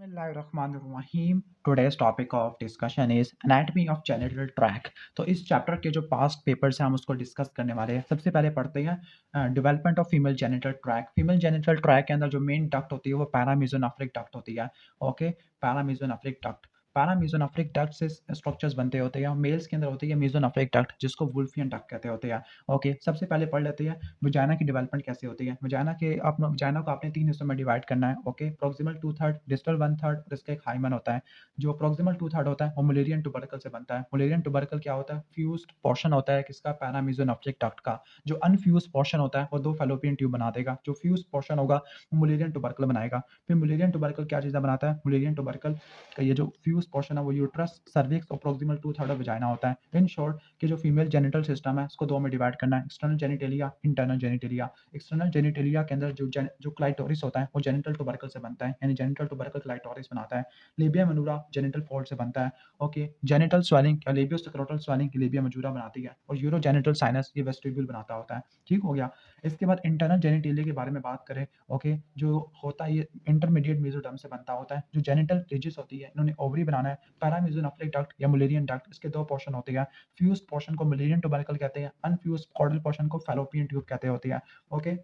Bismillahirrahmanirrahim. Today's topic of discussion is anatomy of genital tract. तो इस chapter के जो पास्ट पेपर्स हैं हम उसको डिस्कस करने वाले हैं। सबसे पहले पढ़ते हैं development of female genital track. Female genital track के अंदर जो मेन डक्ट होती है वो पैरामीजोनेफ्रिक डक्ट होती है। Okay, paramesonephric duct. Paramesonephric duct से स्ट्रक्चर्स बनते होते हैं। मेल्स के अंदर होती है मेजोनेफ्रिक डक्ट जिसको वुल्फियन डक्ट कहते होते हैं। ओके, सबसे पहले पढ़ लेते हैं वजाइना की डेवलपमेंट कैसे होती है। वजाइना को आपने 3 हिस्सों में डिवाइड करना है। ओके, प्रॉक्सिमल 2/3, डिस्टल 1/3 और इसका एक हाइमन होता है। जो प्रॉक्सिमल 2/3 होता है वो मुलेरियन ट्यूबरकल से बनता है। मुलेरियन ट्यूबरकल क्या होता है? फ्यूज्ड पोर्शन होता है किसका? पैरामीजोनेफ्रिक डक्ट का। जो अनफ्यूज्ड पोर्शन होता है वो 2 फैलोपियन ट्यूब बना देगा। जो फ्यूज्ड पोर्शन होगा वो मुलेरियन ट्यूबरकल बनाएगा। फिर मुलेरियन ट्यूबरकल क्या चीज़ें बनाता है? मुलेरियन ट्यूबरकल का ये जो फ्यूज्ड पोर्शन है वो यूट्रस, सर्विक्स और प्रॉक्सिमल 2/3 ऑफ वजाइना होता है। इन शॉर्ट कि जो फीमेल जेनिटल सिस्टम है उसको 2 में डिवाइड करना है, external genitalia, internal genitalia. External genitalia के अंदर जो क्लाइटोरिस होता है वो जेनिटल ट्यूबरकल से बनता है, यानी जेनिटल ट्यूबरकल क्लाइटोरिस बनाता है। लेबिया मनूरा जेनिटल फोल्ड से बनता है। ओके, जेनिटल स्वेलिंग या लेबियोस्क्रोटल स्वेलिंग लेबिया मजूरा बनाती है और यूरोजेनिटल साइनस ये वेस्टिब्यूल बनाता होता है। ठीक हो गया। इसके बाद इंटरनल जेनिटेलिया के बारे में बात करें। ओके, जो होता है ये इंटरमीडिएट मेसोडर्म से बनता होता है। जो जेनिटल रिजिस होती है इन्होंने ओवरी बनाना है। पैरामीजोनेफ्रिक डक्ट या मुलेरियन डक्ट, इसके 2 पोर्शन होते हैं। फ्यूज्ड पोर्शन को मुलेरियन ट्यूबरकल कहते हैं, अनफ्यूज्ड कॉर्डल पोर्शन को फैलोपियन ट्यूब कहते होते हैं। ओके,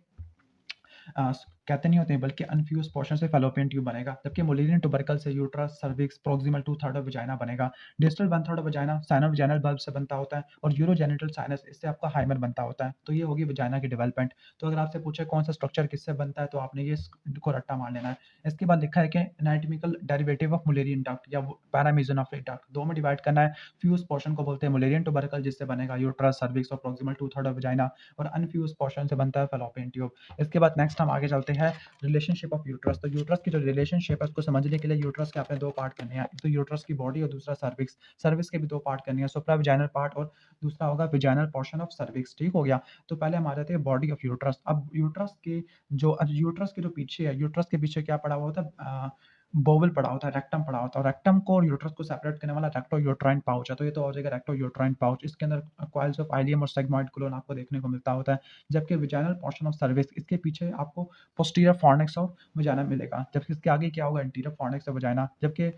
कहते नहीं होते हैं बल्कि अनफ्यूज पोर्शन से फैलोपियन ट्यूब बनेगा, जबकि मुलेरियन ट्यूबरकल से uterus, cervix, proximal 2/3 of vagina बनेगा। डिस्टल 1/3 ऑफ वजाइना साइनोवजाइनल बल्ब से बनता होता है और यूरोजेनिटल साइनस इससे आपका हाइमन बनता होता है। तो ये होगी वजाइना की डेवलपमेंट। तो अगर आपसे पूछे कौन सा स्ट्रक्चर किससे बनता है तो आपने ये को रट्टा मार लेना है। इसके बाद लिखा है कि anatomical derivative of Mullerian duct या पैरामीजोनेफ्रिक डक्ट 2 में डिवाइड करना है। फ्यूज पोर्शन को बोलते हैं मुलेरियन ट्यूबरकल जिससे बनेगा यूट्रस, सर्विक्स और प्रॉक्सिमल 2/3 ऑफ वजाइना, और अनफ्यूज पोर्शन से बनता है फैलोपियन ट्यूब। इसके बाद नेक्स्ट हम आगे चलते हैं रिलेशनशिप ऑफ यूट्रस। तो यूट्रस की जो रिलेशनशिप है उसको समझने के लिए यूट्रस के आपने 2 पार्ट करने हैं। एक तो यूट्रस की बॉडी और दूसरा सर्विक्स। सर्विक्स के भी 2 पार्ट करने हैं, सुप्राविजाइनल पार्ट और दूसरा होगा विजाइनल पोर्शन ऑफ सर्विक्स। ठीक हो गया। तो पहले हम आ जाते हैं बॉडी ऑफ यूट्रस। अब यूट्रस के जो पीछे है, यूट्रस के पीछे क्या पड़ा हुआ होता है? बोवल पड़ा होता है, रेक्टम पड़ा होता है, और रेक्टम को और यूट्रस को सेपरेट करने वाला रेक्टो यूट्राइन पाउच है। तो ये तो हो जाएगा रेक्टो यूट्राइन पाउच। इसके अंदर कॉइल्स ऑफ आइलियम और सेगमॉइड कोलोन आपको देखने को मिलता होता है। जबकि विजाइनल पोर्शन ऑफ सर्विक्स, इसके पीछे आपको पोस्टीरियर फॉर्निक्स ऑफ वजाइना मिलेगा, जबकि इसके आगे क्या होगा? Interior fornix of vagina. जबकि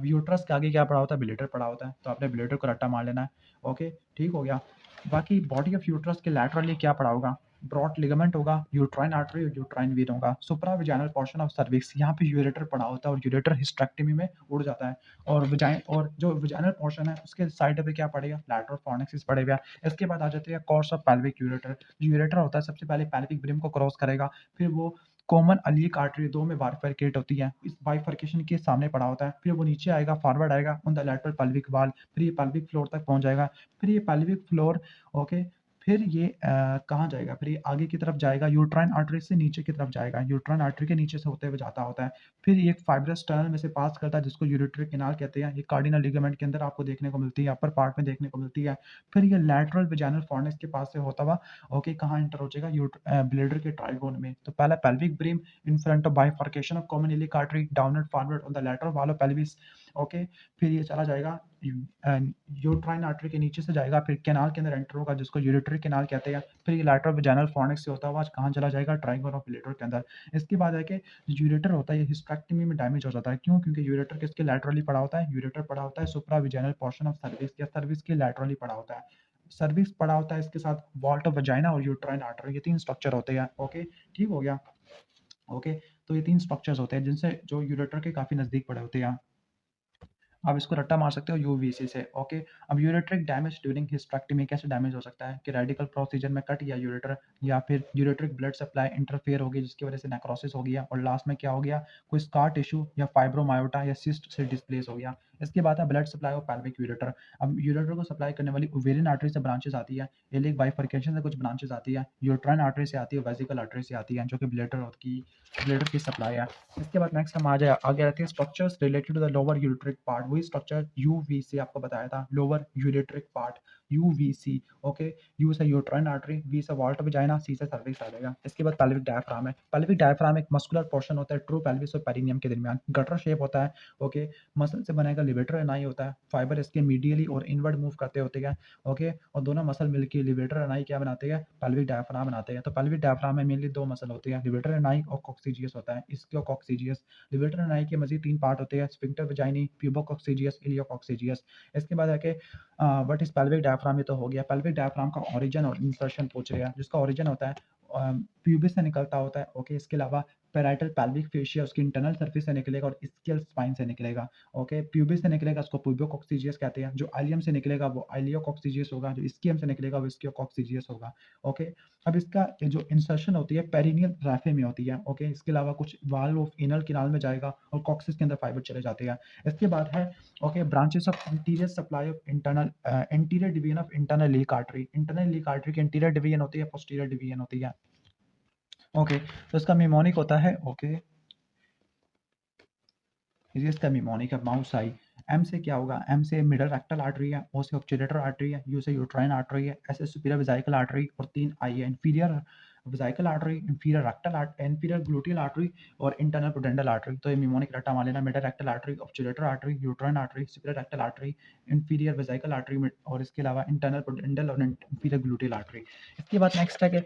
यूट्रस के आगे क्या पड़ा होता है? बिलेटर पड़ा होता है। तो आपने बिलेटर को रट्टा मार लेना है। ओके, ठीक हो गया। बाकी बॉडी ऑफ यूट्रस के लैटरली क्या पड़ा होगा? ब्रॉड लिगामेंट होगा, यूट्राइन आर्टरी और यूट्राइन वेन होगा। सुप्राविजाइनल पोर्शन ऑफ सर्विक्स, यहाँ पे यूरेटर पड़ा होता है और यूरेटर हिस्टेरेक्टमी में उड़ जाता है। और जो विजाइनल पोर्शन है उसके साइड पे क्या पड़ेगा? लैटरल फॉर्निक्स पड़ेगा। इसके बाद आ जाते हैं कोर्स ऑफ पेल्विक यूरेटर। जो यूरेटर होता है सबसे पहले पेल्विक ब्रिम को क्रॉस करेगा, फिर वो कॉमन अलियक आर्टरी 2 में बाइफरकेट होती है, इस बाइफरकेशन के सामने पड़ा होता है। फिर वो नीचे आएगा, फॉरवर्ड आएगा on the lateral pelvic wall, फिर ये पेल्विक फ्लोर तक पहुंच जाएगा। फिर ये पेल्विक फ्लोर, ओके, फिर ये कहाँ जाएगा? फिर ये आगे की तरफ जाएगा, यूट्राइन आर्टरी से नीचे की तरफ जाएगा, यूट्राइन आर्टरी के नीचे से होते हुए जाता होता है। फिर ये एक फाइब्रस टनल में से पास करता है जिसको यूरेटरी कैनाल कहते हैं। ये कार्डिनल लिगामेंट के अंदर आपको देखने को मिलती है, अपर पार्ट में देखने को मिलती है। फिर ये लैटरल वजाइनल फॉर्निक्स के पास से होता हुआ ओके कहाँ एंटर हो जाएगा? ब्लेडर के ट्राइगोन में। तो पहला pelvic brim in front of bifurcation of common iliac artery, downward forward on the lateral wall of pelvis. Okay, फिर ये चला जाएगा यूट्राइन आर्टरी के नीचे से जाएगा, फिर कैनाल के अंदर एंटर होगा जिसको यूरेटरी कैनाल कहते हैं। फिर ये लैटरल वजाइनल फॉर्निक्स से होता हुआ कहाँ चला जाएगा? ट्राइगोन ऑफ ब्लेडर के अंदर। इसके बाद है कि यूरेटर होता है ये हिस्टेरेक्टमी में डैमेज हो जाता है। क्यों? क्योंकि यूरेटर किसके लैटरली पड़ा होता है? यूरेटर पड़ा होता है सुप्राविजाइनल पोर्शन ऑफ सर्विक्स या सर्विक्स के लैटरली पड़ा होता है। सर्विक्स पड़ा होता है इसके साथ वॉल्ट ऑफ वजाइना और यूट्राइन आर्टरी, ये 3 स्ट्रक्चर होते हैं। ओके, ठीक हो गया। ओके, तो ये 3 स्ट्रक्चर्स होते हैं जिनसे जो यूरेटर के काफ़ी नज़दीक पड़े होते हैं। आप इसको रट्टा मार सकते हो यूवीसी से। ओके, अब यूरेट्रिक डैमेज ड्यूरिंग हिस्टेरेक्टमी कैसे डैमेज हो सकता है? कि रेडिकल प्रोसीजर में कट या यूरेटर, या फिर यूरेट्रिक ब्लड सप्लाई इंटरफेयर हो गई जिसकी वजह से नेक्रोसिस हो गया, और लास्ट में क्या हो गया? कोई स्कार टिश्यू या फाइब्रोमायोटा या सिस्ट से डिस्प्लेस हो गया। इसके बाद है blood supply of pelvic ureter. अब यूरेटर को सप्लाई करने वाली ओवेरियन आर्टरी से ब्रांचेस आती है, इलियक बाइफर्केशन से कुछ ब्रांचेस आती है, यूट्राइन आर्टरी से आती है, वेसिकल आर्टरी से आती है, जो कि ब्लेडर की सप्लाई है। इसके बाद नेक्स्ट हम आगे आते हैं structures related to the lower ureteric part. वही स्ट्रक्चर यूवी से आपको बताया था, lower ureteric part. UVC. Okay, U से यूट्राइन आर्टरी, वी से वॉल्ट वजाइना, सी से सर्विक्स आ जाएगा। इसके बाद पेल्विक डायफ्राम है। पेल्विक डायफ्राम एक मस्कुलर पोर्शन होता है ट्रू पेल्विस और पेरिनियम के दरमियान, गटर शेप होता है। ओके, मसल से बनेगा लिवेटर एनाई होता है, फाइबर इसके मीडियली और इनवर्ड मूव करते होते हैं। ओके, और दोनों मसल मिलकर लिवेटर एनाई क्या बनाते हैं, पेल्विक डायफ्राम बनाते हैं। तो पेल्विक डायफ्राम में मेनली दो मसल होते हैं, लिवेटर एनाई और कॉक्सिजियस होता है। इसके कॉक्सिजियस, लिवेटर एनाई के मजीद तीन पार्ट होते हैं, स्फिंक्टर वजाइनी, प्यूबोकॉक्सिजियस, इलियोकॉक्सिजियस। इसके बाद है कि व्हाट इज पेल्विक डायफ्राम, ये तो हो गया। पेल्विक डायफ्राम का ओरिजिन और इंसर्शन पूछ रहे हैं, जिसका ओरिजिन होता है प्यूबिस से निकलता होता है। ओके, इसके अलावा पैराइटल पेल्विक फेशिया उसकी इंटरनल सर्फेस से निकलेगा और स्केल स्पाइन से निकलेगा। ओके, प्यूबिस से निकलेगा उसको प्यूबियोकॉक्सिजियस कहते हैं, जो आइलियम से निकलेगा वो आइलियोकॉक्सिजियस होगा, जो इस्कियम से निकलेगा वो इस्कियोकॉक्सिजियस होगा। ओके, अब इसका जो इंसर्शन होती है पेरिनियल राफे में होती है। ओके, इसके अलावा कुछ वाल्व ऑफ एनल कैनाल में जाएगा और कॉक्सिस के अंदर फाइबर चले जाते हैं। इसके बाद है okay branches of interior supply of internal interior division of internal leak artery. Internal leak artery की इंटीरियर डिवीजन होती है, पोस्टीरियर डिवीजन होती है। ओके, तो इसका मिमोनिक होता है ओके, ये इसका मिमोनिक है माउस आई। एम से क्या होगा, एम से मिडल रेक्टल आर्टरी है, ओ से ऑब्चुलेटर आर्टरी है, यू से यूट्राइन आर्टरी है, एस से सुपीरियर वेसिकल आर्टरी और तीन आई है, inferior vesical artery, inferior rectal artery, inferior gluteal artery और इंटरनल पोडेंडल आर्टरी। तो ये मिमोनिक रट्टा मान लेना, middle rectal artery, obturator artery, uterine artery, superior rectal artery, inferior vesical artery और इसके अलावा इंटरनल पोडेंडल और इंफीरियर ग्लूटियल आर्टरी। इसके बाद नेक्स्ट है कि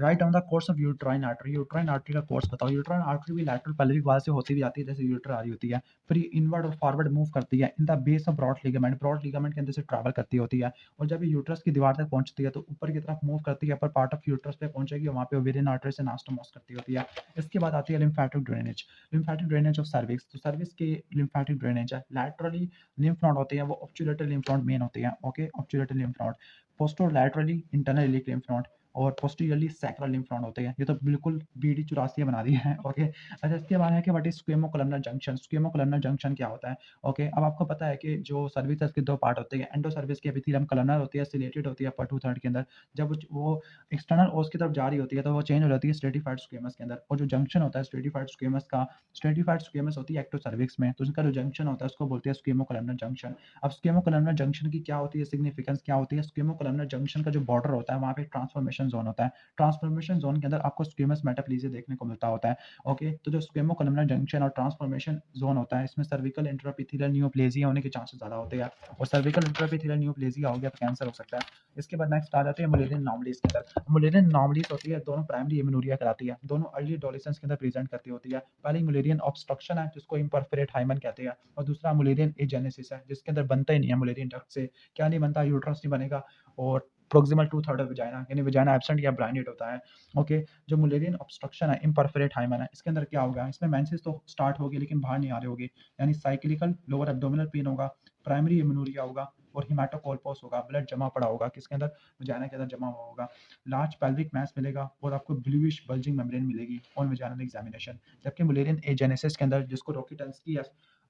right on the course of uterine artery. Uterine artery का कोर्स बताओ। यूट्राइन आर्टरी भी लैटरल पेल्विक वॉल से होती हुई आती है, जैसे यूटर आ रही होती है, फिर ये इनवर्ड और फॉरवर्ड मूव करती है in the base of broad ligament, broad ligament के अंदर से ट्रैवल करती होती है, और जब ये यूट्रस की दीवार तक पहुंचती है तो ऊपर की तरफ मूव करती है, अपर पार्ट ऑफ यूट्रस पे पहुंचेगी, वहां पे ओवेरियन आर्टरी से नास्टोमोस करती होती है। इसके बाद आती है lymphatic drainage. Lymphatic drainage of cervix, तो सर्विक्स की लिम्फेटिक ड्रेनेज है, लैटरली लिम्फ नोड होते हैं, वो ऑब्चुलेटर लिम्फ नोड मेन होते हैं। Okay, obturator lymph node, posterolaterally internal iliac lymph node और पोस्टीरियरली सैक्रल लिम्फ नोड होते हैं। ये तो बिल्कुल बीडी चौरासी बना दी है। ओके, अच्छा इसके बाद है कि what is squamocolumnar junction. Squamocolumnar junction क्या होता है। ओके, अब आपको पता है कि जो सर्विसेज के दो पार्ट होते हैं, एंडो सर्विस की एपिथेलियम कोलमनर होती है, सिलेटेड होती है अपर टू थर्ड के अंदर, जब वो एक्सटर्नल ओस की तरफ जा रही होती है तो वो चेंज हो जाती है स्ट्रेटिफाइड स्क्वेमस के अंदर, और जो जंक्शन होता है स्ट्रेटिफाइड स्क्वेमस का, स्ट्रेटिफाइड स्क्वेमस होती है एक्टो सर्विक्स में, तो उसका जो जंक्शन होता है उसको बोलते हैं स्क्वेमो कोलमनर जंक्शन। अब स्क्वेमो कोलमनर जंक्शन की क्या होती है सिग्निफिकेंस, क्या होती है। स्क्वेमो कोलमनर जंक्शन का जो बॉर्डर होता है वहाँ पे ट्रांसफॉर्मेशन जोन होता है, ट्रांसफॉर्मेशन जोन के अंदर आपको स्क्वेमस मेटाप्लीजिया देखने को मिलता होता है। ओके, तो जो स्क्वेमो कोलमनर जंक्शन और ट्रांसफॉर्मेशन जोन होता है, इसमें सर्विकल इंट्राएपिथेलियल नियोप्लेजिया होने के चांसेस ज़्यादा होते हैं, और सर्विकल इंट्राएपिथेलियल नियोप्लेजिया हो गया तो कैंसर हो सकता है। इसके बाद नेक्स्ट आ जाते हैं मुलेरियन एनोमलीज के अंदर। मुलेरियन एनोमलीज होती है, दोनों प्राइमरी एमेनोरिया कराती है, दोनों अर्ली एडोलेसेंस के अंदर प्रेजेंट करती होती है। पहली मुलेरियन ऑब्स्ट्रक्शन है जिसको इम्परफोरेट हाइमन कहते हैं, और दूसरा मुलेरियन एजेनेसिस है जिसके अंदर बनता ही नहीं है मुलेरियन डक्ट से। क्या नहीं बनता, यूट्रस नहीं बनेगा और proximal two third of vagina, यानी वजाइना एब्सेंट या ब्लाइंडेड होता है। ओके, जो मुलेरियन ऑब्स्ट्रक्शन है इम्परफोरेट हाइमन है, इसके अंदर क्या होगा, इसमें मेंसेस तो स्टार्ट होगी लेकिन बाहर नहीं आ रहे होगे, यानी साइक्लिकल लोअर एब्डोमिनल पेन होगा, प्राइमरी एमेनोरिया होगा और हिमाटोकोल्पोस होगा, ब्लड जमा पड़ा होगा किसके अंदर, वजाइना के अंदर जमा हुआ होगा, लार्ज पेल्विक मैस मिलेगा और आपको ब्लूइश बल्जिंग मेम्ब्रेन मिलेगी ऑन वजाइनल एग्जामिनेशन। जबकि मुलेरियन एजेनेसिस के अंदर, जिसको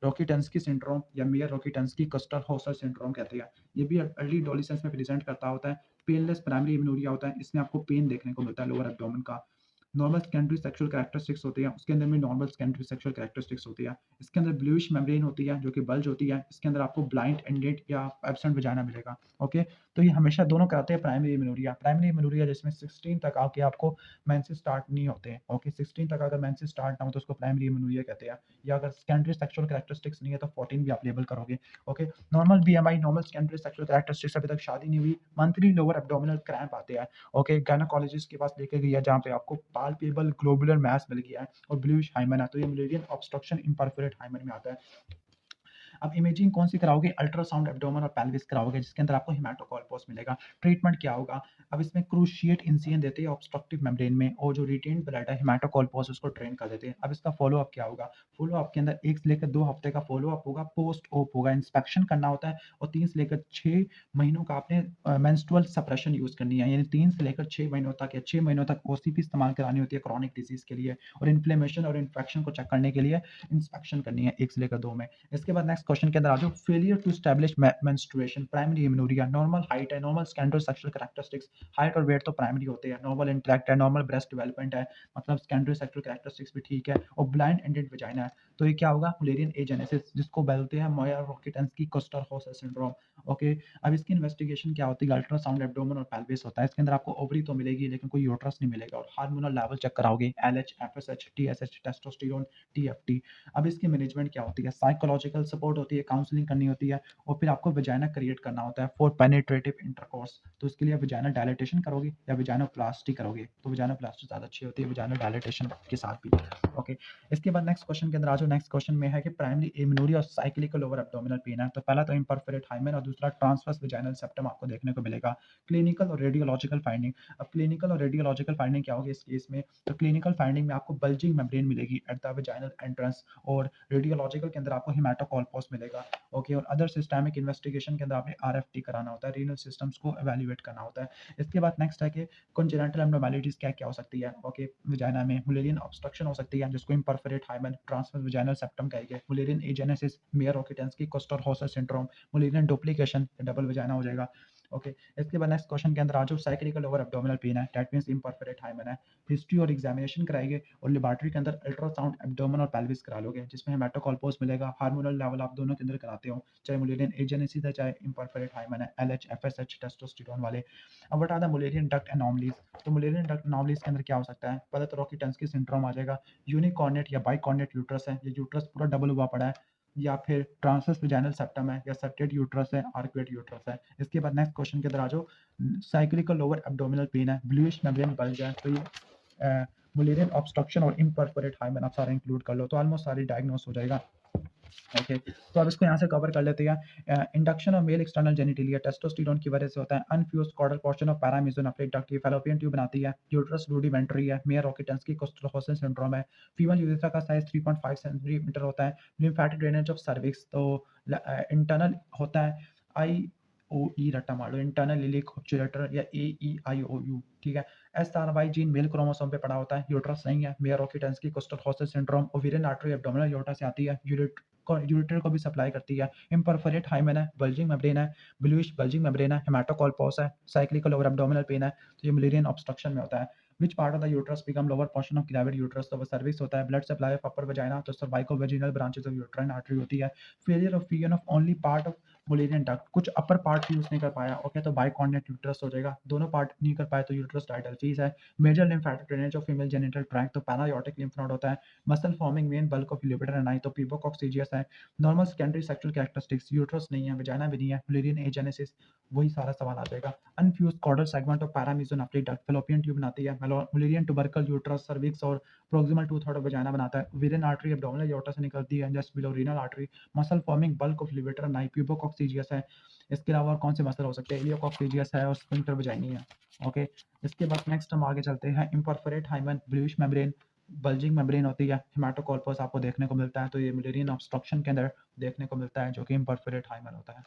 रोकीटेंस्की सिंड्रोम या मेयर रोकीटेंस्की कस्टर हौसर सिंड्रोम कहते हैं, ये भी अर्ली एडोलेसेंस में प्रेजेंट करता होता है। पेनलेस प्राइमरी एमेनोरिया होता है, इसमें आपको पेन देखने को मिलता है लोअर एब्डोमेन का। नॉर्मल सेकेंडरी सेक्सुअल कैरेक्टरिस्टिक्स होती है, उसके अंदर में नॉर्मल सेकेंडरी सेक्सुअल कैरेक्टरिस्टिक्स होती है। इसके अंदर ब्लूइश मेम्ब्रेन होती है जो कि बल्ज होती है, इसके अंदर आपको ब्लाइंड एंडेड या एब्सेंट वजाइना मिलेगा। ओके, तो ये हमेशा दोनों कराते हैं प्राइमरी एमेनोरिया। प्राइमरी एमेनोरिया जिसमें 16 तक आके आपको मेंसेस स्टार्ट नहीं होते हैं। ओके, 16 तक अगर मेंसेस स्टार्ट ना हो तो उसको प्राइमरी एमेनोरिया कहते हैं, या अगर सेकेंडरी सेक्सुअल कैरेक्टरिस्टिक्स नहीं है तो 14 भी आप लेबल करोगे। Okay, normal BMI, normal secondary sexual characteristics, अभी तक शादी नहीं हुई, मंथली लोअर एब्डोमिनल क्रैम्प आते हैं। ओके, गायनेकोलॉजिस्ट के पास लेके गया जहाँ पे आपको पाल्पेबल ग्लोबुलर मैस मिल गया है और ब्लूइश हाइमन है, तो ये मुलेरियन ऑब्स्ट्रक्शन इम्परफोरेट हाइमन में आता है। अब इमेजिंग कौन सी कराओगे, अल्ट्रासाउंड एब्डोमेन और पेल्विस कराओगे जिसके अंदर आपको हिमाटोकोल्पोस मिलेगा। ट्रीटमेंट क्या होगा, अब इसमें क्रूशिएट इंसिजन देते हैं ऑब्स्ट्रक्टिव मेम्ब्रेन में, और जो रिटेन्ड ब्लड है हिमाटोकोल्पोस उसको ड्रेन कर देते हैं। अब इसका फॉलो अप क्या होगा, फॉलो अप के अंदर 1 से लेकर 2 हफ्ते का फॉलो अप होगा, पोस्ट ओप होगा, इंस्पेक्शन करना होता है, और 3 से लेकर 6 महीनों का आपने मेंस्ट्रुअल सप्रेशन यूज करनी है, यानी 3 से लेकर 6 महीनों तक या 6 महीनों तक ओसीपी इस्तेमाल करानी होती है क्रॉनिक डिजीज के लिए, और इन्फ्लेमेशन और इन्फेक्शन को चेक करने के लिए इंस्पेक्शन करनी है 1 से लेकर 2 में। इसके बाद नेक्स्ट क्वेश्चन के अंदर आ जाओ, failure to establish menstruation, primary amenorrhoea, normal height है, normal scandal sexual characteristics, height और वेट तो प्राइमरी होते हैं, नॉर्मल इंटेलेक्ट है, नॉर्मल ब्रेस्ट डेवलपमेंट है, मतलब स्कैंडल सेक्सुअल कैरेक्टरिस्टिक्स भी ठीक है, और ब्लाइंड एंडेड वजाइना है। तो ये क्या होगा, मुलेरियन एजेनेसिस, जिसको बोलते हैं मोयर रोकेटेंस्की कोस्टर हॉर्स सिंड्रोम। ओके, अब इसकी इन्वेस्टिगेशन क्या होती है? अल्ट्रासाउंड एब्डोमेन और पेल्विस होता है। इसके अंदर आपको ओवरी तो मिलेगी लेकिन कोई यूट्रस नहीं मिलेगा और हार्मोनल लेवल चेक कराओगे LH, FSH, TSH, testosterone, TFT. अब इसकी मैनेजमेंट क्या होती है? साइकोलॉजिकल सपोर्ट होती है, काउंसलिंग करनी होती है और फिर आपको वजाइना क्रिएट करना होता है फॉर पेनिट्रेटिव इंटरकोर्स। तो इसके लिए वजाइना डायलिटेशन करोगे या वजाइनोप्लास्टी करोगे? तो वजाइनोप्लास्टी ज़्यादा अच्छी होती है वजाइना डायलिटेशन के साथ भी। ओके, इसके बाद नेक्स्ट क्वेश्चन के अंदर आ जाओ। नेक्स्ट क्वेश्चन में है कि प्राइमरी एमेनोरिया और साइक्लिकल लोअर एब्डोमिनल पेन है। तो पहला तो इम्परफोरेट हाइमेन और दूसरा ट्रांसवर्स वजाइनल सेप्टम आपको देखने को मिलेगा। क्लिनिकल और रेडियोलॉजिकल फाइंडिंग। अब क्लिनिकल और रेडियोलॉजिकल फाइंडिंग क्या होगी इस केस में? तो क्लिनिकल फाइंडिंग में आपको बल्जिंग मेम्ब्रेन मिलेगी एट द वजाइनल एंट्रेंस और रेडियोलॉजिकल के अंदर आपको हेमाटोकोल्पोस मिलेगा। ओके, और अदर सिस्टमिक इन्वेस्टिगेशन के अंदर आपने आरएफटी कराना होता है, रीनल सिस्टम्स को इवैल्यूएट करना होता है। इसके बाद नेक्स्ट है कि कंजेनिटल एब्नॉर्मैलिटीज क्या-क्या हो सकती है? ओके, वजाइना में मुलेरियन ऑब्स्ट्रक्शन हो सकती है जिसको imperforate hymen transverse vaginal septum कहेंगे। Mullerian agenesis, Mayer Rokitansky Kuster Hauser syndrome, Mullerian duplication, double vagina हो जाएगा। ओके, इसके बाद नेक्स्ट क्वेश्चन के अंदर आ जाओ। साइक्लिकल लोअर एब्डोमिनल पेन है, दैट मींस इम्परफोरेट हाइमेन है। हिस्ट्री और एग्जामिनेशन कराएंगे और लेबोरेटरी के अंदर अल्ट्रासाउंड एब्डोमेन और पेल्विस करा लोगे जिसमें हेमाटोकोल्पोस मिलेगा। हार्मोनल लेवल आप दोनों के अंदर कराते हो, चाहे मुलेरियन एजेनेसिस है चाहे इम्परफोरेट हाइमेन है, एलएच, एफएसएच, टेस्टोस्टेरोन वाले। अब बता द मुलेरियन डक्ट एनोमलीज। तो मुलेरियन डक्ट एनोमलीज के अंदर क्या हो सकता है? पहले तो रॉकीटेंस्की सिंड्रोम आ जाएगा। यूनिकॉर्नेट या बाइकॉर्नेट यूट्रस है, ये यूट्रस पूरा डबल हुआ पड़ा है, या फिर ट्रांसवर्स वजाइनल सेप्टम है या सेप्टेड यूट्रस है, आर्कुएट यूट्रस है। इसके बाद नेक्स्ट क्वेश्चन के अंदर आ जाओ। साइक्लिकल लोअर एब्डोमिनल पेन है, ब्लूइश मेम्ब्रेन बल्ज है, तो ये मुलेरियन ऑब्स्ट्रक्शन और इम्परफोरेट हाइमेन आप सारे इंक्लूड कर लो तो ऑलमोस्ट सारी डायग्नोस हो जाएगा। ओके, तो अब इसको यहाँ से कवर कर लेते हैं। Induction of male external genitalia testosterone की वजह से होता है। Unfused chordal portion of paramesonephric duct, ये फैलोपियन ट्यूब बनाती है। यूट्रस रूडिमेंटरी है। मेयर ऑकिटेंस्की कोस्टरहॉसन सिंड्रोम है। फीमेल यूरेथ्रा का साइज 3.5 सेंटीमीटर होता है। लिम्फेटिक ड्रेनेज ऑफ सर्विक्स, तो इंटरनल होता है। आई ओ ई रट्टा मार लो, इंटरनल इलिक ऑब्चुलेटर या ए ई आई ओ यू, ठीक है। S R Y gene male chromosome पे पड़ा होता है। यूट्रस नहीं है। Mayer Rokitansky Kuster Hauser syndrome ovarian artery abdominal aorta से आती है, यूरेटर को भी सप्लाई करती है। इम्परफोरेट हाइमेन है, बल्जिंग मेम्ब्रेन है, ब्लूइश बल्जिंग मेम्ब्रेन है, हेमाटोकोल्पोस है, साइक्लिकल ओवर एब्डोमिनल पेन है, तो ये मुलेरियन ऑब्स्ट्रक्शन में होता है। Which part of the uterus become lower portion of gravid uterus, तो वो सर्विक्स होता है। Blood supply of upper vagina, तो cervical vaginal branches of uterine artery होती है। Failure of fusion of only part of Mullerian duct, कुछ upper part use नहीं कर पाया, ओके, तो बाइकॉर्नेट यूट्रस हो जाएगा। दोनों पार्ट नहीं कर पाए तो यूट्रस डायडल्फीज है। Major lymphatic drainage of female genital tract, तो पैरायोटिक लिम्फ नोड होता है। Muscle forming main bulk of levator ani, तो पीबोकॉक्सीजियस है। Normal secondary sexual characteristics, uterus नहीं है, वजाइना भी नहीं है, मुलेरियन एजेनेसिस, वही सारा सवाल आ जाएगा। Unfused caudal segment of paramesonephric duct, fallopian tube बनाती है। मुलेरियन ट्यूबरकल यूट्रस, सर्विक्स और प्रोक्सिमल टू थर्ड वजाइना बनाता है। ओवेरियन आर्टरी एब्डोमिनल एओर्टा से निकलती है just below renal artery. Muscle forming bulk of levator ani, pubococcygeus है। इसके अलावा और कौन से मसल हो सकते हैं? इलियोकॉक्सीजियस है और स्फिंक्टर वजाइनी है। ओके, इसके बाद नेक्स्ट हम आगे चलते हैं। Imperforate hymen, bluish membrane, bulging membrane होती है। हेमाटोकोल्पोस आपको देखने को मिलता है, तो ये मुलेरियन ऑब्स्ट्रक्शन के अंदर देखने को मिलता है जो कि इम्परफोरेट हाइमेन होता है।